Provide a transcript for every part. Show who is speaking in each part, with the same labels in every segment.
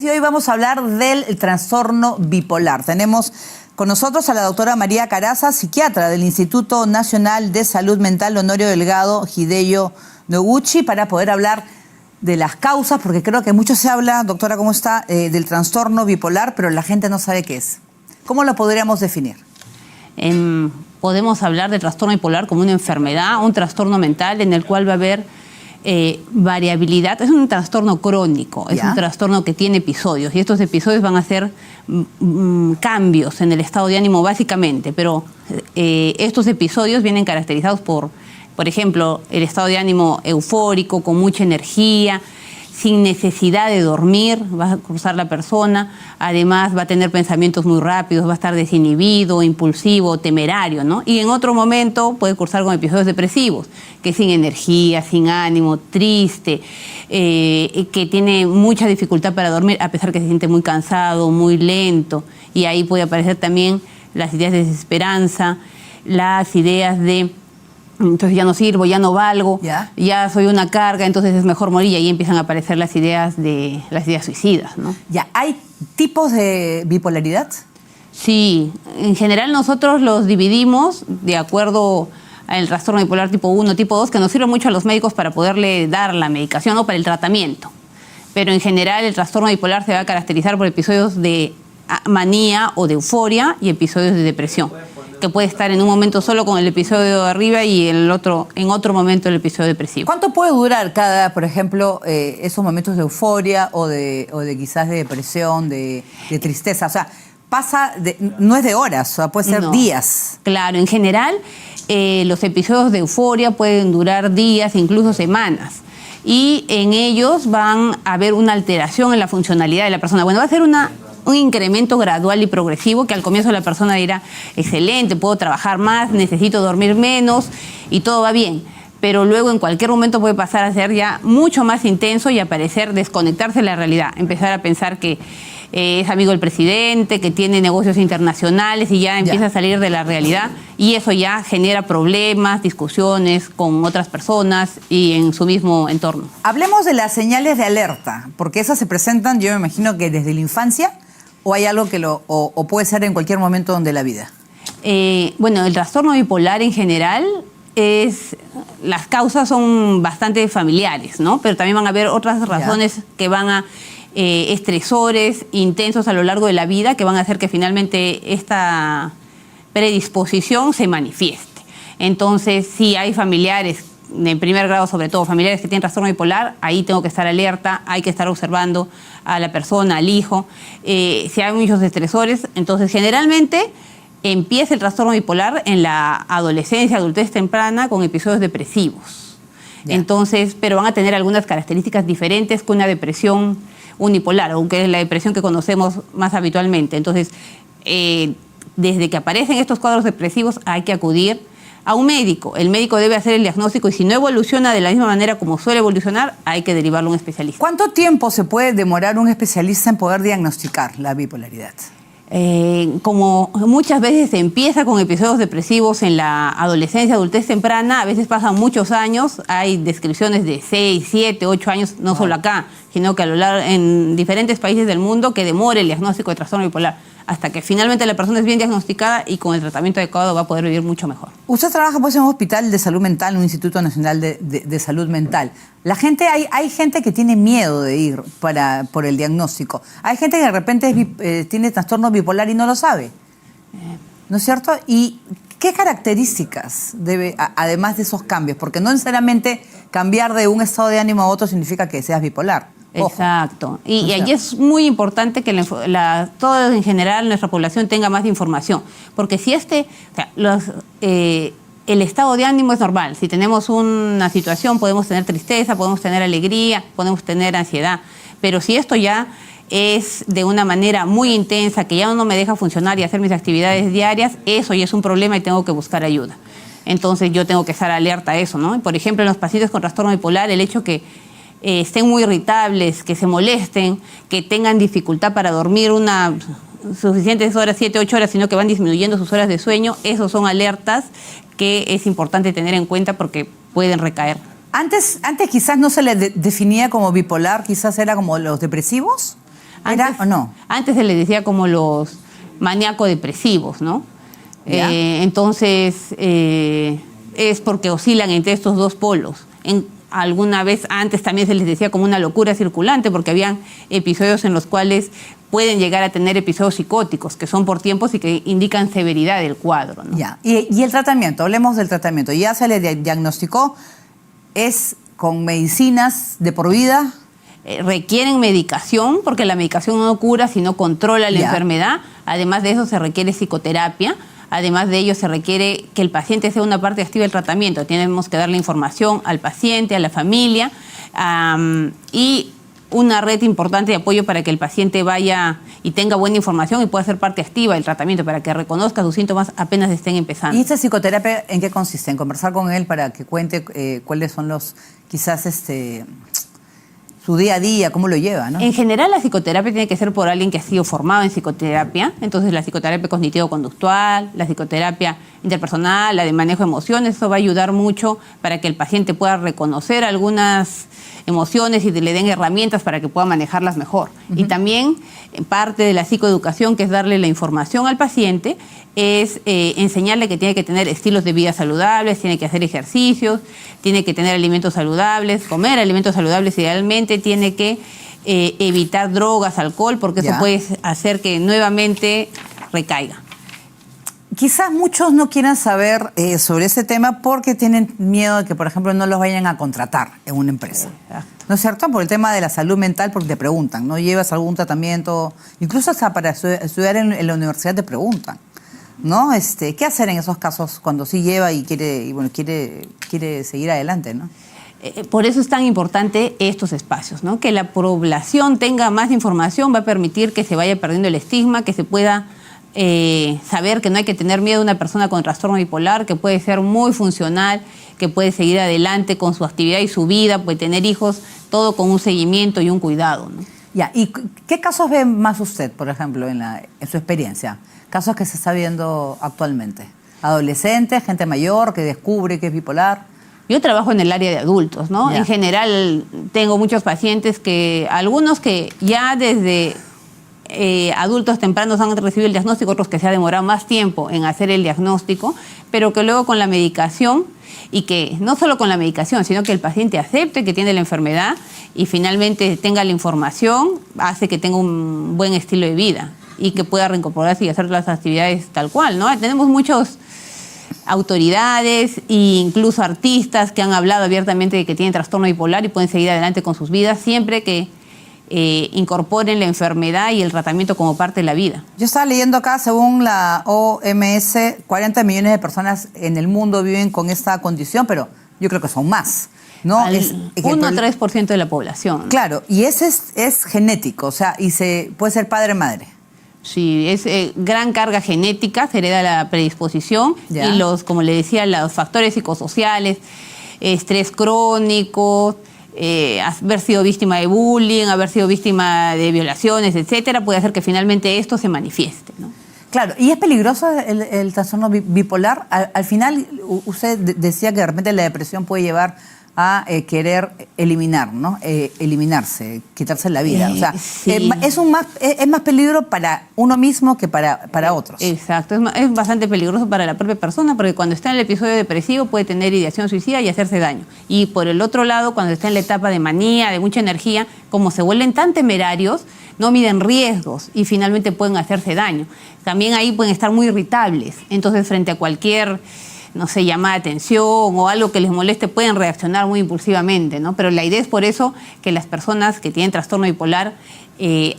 Speaker 1: Y hoy vamos a hablar del trastorno bipolar. Tenemos con nosotros a la doctora María Caraza, psiquiatra del Instituto Nacional de Salud Mental Honorio Delgado Hideyo Noguchi, para poder hablar de las causas, porque creo que mucho se habla, doctora, ¿cómo está?, del trastorno bipolar, pero la gente no sabe qué es. ¿Cómo lo podríamos definir?
Speaker 2: Podemos hablar de trastorno bipolar como una enfermedad, un trastorno mental en el cual va a haber variabilidad. Es un trastorno crónico, es un trastorno que tiene episodios y estos episodios van a ser cambios en el estado de ánimo básicamente, pero estos episodios vienen caracterizados por ejemplo, el estado de ánimo eufórico, con mucha energía, sin necesidad de dormir, va a cruzar la persona, además va a tener pensamientos muy rápidos, va a estar desinhibido, impulsivo, temerario, ¿no? Y en otro momento puede cursar con episodios depresivos, que es sin energía, sin ánimo, triste, que tiene mucha dificultad para dormir, a pesar que se siente muy cansado, muy lento, y ahí puede aparecer también las ideas de desesperanza, las ideas de entonces ya no sirvo, ya no valgo, ya soy una carga, entonces es mejor morir, y ahí empiezan a aparecer las ideas suicidas, ¿no?
Speaker 1: ¿Hay tipos de bipolaridad?
Speaker 2: Sí, en general nosotros los dividimos de acuerdo al trastorno bipolar tipo 1, tipo 2, que nos sirve mucho a los médicos para poderle dar la medicación, ¿no?, para el tratamiento. Pero en general el trastorno bipolar se va a caracterizar por episodios de manía o de euforia y episodios de depresión, que puede estar en un momento solo con el episodio de arriba y en otro momento el episodio depresivo.
Speaker 1: ¿Cuánto puede durar por ejemplo, esos momentos de euforia o de quizás de depresión, de tristeza? O sea, no es de horas, o sea, puede ser días.
Speaker 2: Claro, en general los episodios de euforia pueden durar días, incluso semanas. Y en ellos van a haber una alteración en la funcionalidad de la persona. Bueno, va a ser un incremento gradual y progresivo, que al comienzo la persona dirá, excelente, puedo trabajar más, necesito dormir menos y todo va bien. Pero luego en cualquier momento puede pasar a ser ya mucho más intenso y desconectarse de la realidad, empezar a pensar que es amigo del presidente, que tiene negocios internacionales y ya empieza a salir de la realidad, y eso ya genera problemas, discusiones con otras personas y en su mismo entorno.
Speaker 1: Hablemos de las señales de alerta, porque esas se presentan, yo me imagino que desde la infancia, o hay algo que o puede ser en cualquier momento de la vida.
Speaker 2: Bueno, el trastorno bipolar en general las causas son bastante familiares, ¿no? Pero también van a haber otras razones que van a estresores intensos a lo largo de la vida, que van a hacer que finalmente esta predisposición se manifieste. Entonces, si hay familiares, en primer grado sobre todo, familiares que tienen trastorno bipolar, ahí tengo que estar alerta, hay que estar observando a la persona, al hijo. Si hay muchos estresores, entonces generalmente empieza el trastorno bipolar en la adolescencia, adultez temprana, con episodios depresivos. Entonces, pero van a tener algunas características diferentes que una depresión unipolar, aunque es la depresión que conocemos más habitualmente. Entonces, desde que aparecen estos cuadros depresivos hay que acudir a un médico. El médico debe hacer el diagnóstico y si no evoluciona de la misma manera como suele evolucionar, hay que derivarlo a un especialista.
Speaker 1: ¿Cuánto tiempo se puede demorar un especialista en poder diagnosticar la bipolaridad?
Speaker 2: Como muchas veces se empieza con episodios depresivos en la adolescencia, adultez temprana, a veces pasan muchos años, hay descripciones de 6, 7, 8 años, no solo acá, sino que a lo largo en diferentes países del mundo, que demore el diagnóstico de trastorno bipolar, hasta que finalmente la persona es bien diagnosticada y con el tratamiento adecuado va a poder vivir mucho mejor.
Speaker 1: Usted trabaja pues en un hospital de salud mental, en un Instituto Nacional de Salud Mental. Hay gente que tiene miedo de ir por el diagnóstico. Hay gente que de repente tiene trastorno bipolar y no lo sabe, ¿no es cierto? ¿Y qué características debe, además de esos cambios? Porque no necesariamente cambiar de un estado de ánimo a otro significa que seas bipolar.
Speaker 2: Exacto. Y allí es muy importante que todos en general, nuestra población tenga más información. Porque si el estado de ánimo es normal. Si tenemos una situación, podemos tener tristeza, podemos tener alegría, podemos tener ansiedad. Pero si esto ya es de una manera muy intensa, que ya no me deja funcionar y hacer mis actividades diarias, eso ya es un problema y tengo que buscar ayuda. Entonces yo tengo que estar alerta a eso, ¿no? Por ejemplo, en los pacientes con trastorno bipolar, el hecho que estén muy irritables, que se molesten, que tengan dificultad para dormir suficientes horas, 7, 8 horas, sino que van disminuyendo sus horas de sueño, esos son alertas que es importante tener en cuenta porque pueden recaer.
Speaker 1: Antes quizás no se le definía como bipolar, quizás era como los depresivos. ¿Era o no?
Speaker 2: Antes se les decía como los maníaco-depresivos, ¿no? Entonces, es porque oscilan entre estos dos polos. Alguna vez antes también se les decía como una locura circulante, porque habían episodios en los cuales pueden llegar a tener episodios psicóticos, que son por tiempos y que indican severidad del cuadro, ¿no?
Speaker 1: Ya. Y el tratamiento, hablemos del tratamiento. Ya se le diagnosticó, ¿es con medicinas de por vida?
Speaker 2: Requieren medicación, porque la medicación no cura, sino controla la enfermedad. Además de eso se requiere psicoterapia. Además de ello se requiere que el paciente sea una parte activa del tratamiento. Tenemos que darle información al paciente, a la familia, y una red importante de apoyo para que el paciente vaya y tenga buena información y pueda ser parte activa del tratamiento, para que reconozca sus síntomas apenas estén empezando.
Speaker 1: ¿Y esta psicoterapia en qué consiste? En conversar con él para que cuente cuáles son los, quizás, su día a día, cómo lo lleva, ¿no?
Speaker 2: En general, la psicoterapia tiene que ser por alguien que ha sido formado en psicoterapia. Entonces, la psicoterapia cognitivo-conductual, la psicoterapia interpersonal, la de manejo de emociones, eso va a ayudar mucho para que el paciente pueda reconocer algunas emociones y le den herramientas para que pueda manejarlas mejor. Y también parte de la psicoeducación, que es darle la información al paciente, es enseñarle que tiene que tener estilos de vida saludables, tiene que hacer ejercicios, tiene que tener alimentos saludables, comer alimentos saludables idealmente, tiene que evitar drogas, alcohol, porque eso puede hacer que nuevamente recaiga.
Speaker 1: Quizás muchos no quieran saber sobre ese tema porque tienen miedo de que, por ejemplo, no los vayan a contratar en una empresa.
Speaker 2: Exacto.
Speaker 1: ¿No es cierto? Por el tema de la salud mental, porque te preguntan, ¿no? ¿Llevas algún tratamiento? Incluso hasta para estudiar en la universidad te preguntan, ¿no? ¿Qué hacer en esos casos cuando sí lleva y quiere seguir adelante, ¿no?
Speaker 2: Por eso es tan importante estos espacios, ¿no? Que la población tenga más información va a permitir que se vaya perdiendo el estigma, que se pueda saber que no hay que tener miedo a una persona con trastorno bipolar, que puede ser muy funcional, que puede seguir adelante con su actividad y su vida, puede tener hijos, todo con un seguimiento y un cuidado, ¿no?
Speaker 1: Ya, ¿y qué casos ve más usted, por ejemplo, en su experiencia? Casos que se está viendo actualmente. Adolescentes, gente mayor que descubre que es bipolar.
Speaker 2: Yo trabajo en el área de adultos, ¿no? En general tengo muchos pacientes algunos que ya desde adultos tempranos han recibido el diagnóstico, otros que se ha demorado más tiempo en hacer el diagnóstico, pero que luego con la medicación, y que no solo con la medicación, sino que el paciente acepte que tiene la enfermedad y finalmente tenga la información, hace que tenga un buen estilo de vida y que pueda reincorporarse y hacer las actividades tal cual, ¿no? Tenemos muchos autoridades e incluso artistas que han hablado abiertamente de que tienen trastorno bipolar y pueden seguir adelante con sus vidas siempre que incorporen la enfermedad y el tratamiento como parte de la vida.
Speaker 1: Yo estaba leyendo acá, según la OMS, 40 millones de personas en el mundo viven con esta condición, pero yo creo que son más, ¿no?
Speaker 2: 1 a 3% de la población, ¿no?
Speaker 1: Claro, y ese es genético, o sea, y puede ser padre-madre.
Speaker 2: Sí, es gran carga genética, se hereda la predisposición y como le decía, los factores psicosociales, estrés crónico, haber sido víctima de bullying, haber sido víctima de violaciones, etcétera, puede hacer que finalmente esto se manifieste, ¿no?
Speaker 1: Claro, y es peligroso el trastorno bipolar. Al final, usted decía que de repente la depresión puede llevar a querer eliminar, ¿no? Eliminarse, quitarse la vida. O sea,
Speaker 2: sí.
Speaker 1: Es más peligro para uno mismo que para otros.
Speaker 2: Exacto, es bastante peligroso para la propia persona, porque cuando está en el episodio depresivo puede tener ideación suicida y hacerse daño. Y por el otro lado, cuando está en la etapa de manía, de mucha energía, como se vuelven tan temerarios, no miden riesgos y finalmente pueden hacerse daño. También ahí pueden estar muy irritables. Entonces, frente a cualquier, no sé, llamada de atención o algo que les moleste, pueden reaccionar muy impulsivamente, ¿no? Pero la idea es por eso que las personas que tienen trastorno bipolar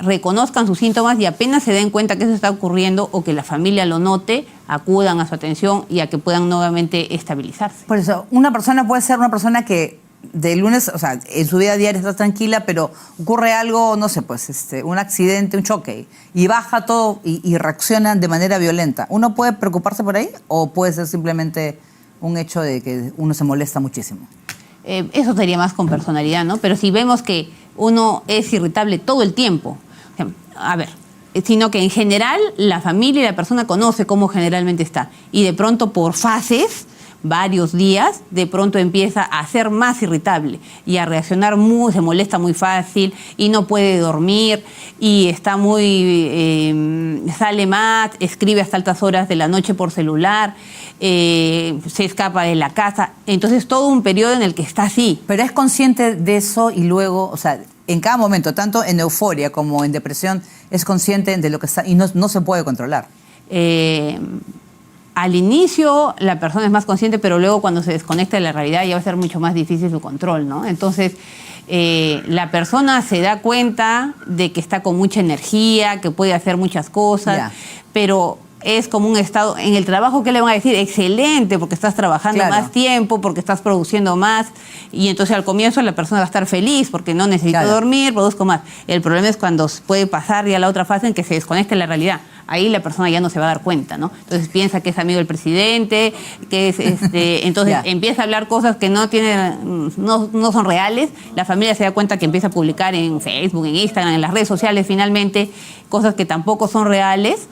Speaker 2: reconozcan sus síntomas y apenas se den cuenta que eso está ocurriendo o que la familia lo note, acudan a su atención y a que puedan nuevamente estabilizarse.
Speaker 1: Por eso, una persona puede ser una persona que de lunes, o sea, en su vida diaria está tranquila, pero ocurre algo, no sé, pues un accidente, un choque, y baja todo y reacciona de manera violenta. ¿Uno puede preocuparse por ahí o puede ser simplemente un hecho de que uno se molesta muchísimo?
Speaker 2: Eso sería más con personalidad, ¿no? Pero si vemos que uno es irritable todo el tiempo, a ver, sino que en general la familia y la persona conoce cómo generalmente está, y de pronto por fases varios días, de pronto empieza a ser más irritable y a reaccionar se molesta muy fácil y no puede dormir y está sale más, escribe hasta altas horas de la noche por celular, se escapa de la casa. Entonces todo un periodo en el que está así.
Speaker 1: Pero es consciente de eso y luego, o sea, en cada momento, tanto en euforia como en depresión, es consciente de lo que está y no se puede controlar.
Speaker 2: Al inicio la persona es más consciente, pero luego cuando se desconecta de la realidad ya va a ser mucho más difícil su control, ¿no? Entonces la persona se da cuenta de que está con mucha energía, que puede hacer muchas cosas, pero es como un estado, en el trabajo, ¿qué le van a decir? Excelente, porque estás trabajando más tiempo, porque estás produciendo más, y entonces al comienzo la persona va a estar feliz, porque no necesito dormir, produzco más. El problema es cuando puede pasar ya a la otra fase en que se desconecta la realidad. Ahí la persona ya no se va a dar cuenta, ¿no? Entonces piensa que es amigo del presidente, que es entonces empieza a hablar cosas que no son reales. La familia se da cuenta que empieza a publicar en Facebook, en Instagram, en las redes sociales finalmente, cosas que tampoco son reales.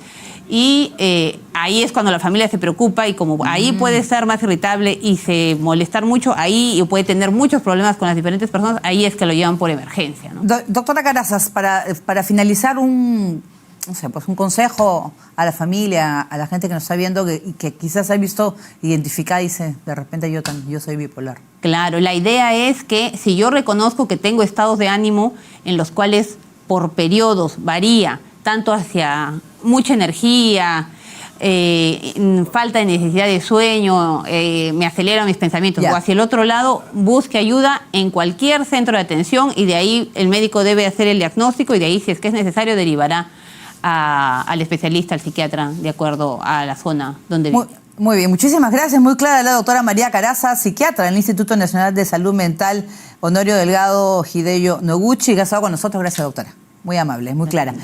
Speaker 2: Y ahí es cuando la familia se preocupa y como ahí puede estar más irritable y se molestar mucho, ahí puede tener muchos problemas con las diferentes personas, ahí es que lo llevan por emergencia, ¿no?
Speaker 1: Doctora Carazzas, para finalizar un consejo a la familia, a la gente que nos está viendo, que quizás ha visto identificada y dice, de repente yo soy bipolar.
Speaker 2: Claro, la idea es que si yo reconozco que tengo estados de ánimo en los cuales por periodos varía, tanto hacia mucha energía, falta de necesidad de sueño, me aceleran mis pensamientos, o hacia el otro lado, busque ayuda en cualquier centro de atención y de ahí el médico debe hacer el diagnóstico y de ahí, si es que es necesario, derivará al especialista, al psiquiatra, de acuerdo a la zona donde vive.
Speaker 1: Muy bien, muchísimas gracias. Muy clara la doctora María Carazzas, psiquiatra del Instituto Nacional de Salud Mental Honorio Delgado Hideyo Noguchi, que ha estado con nosotros. Gracias, doctora. Muy amable, muy clara.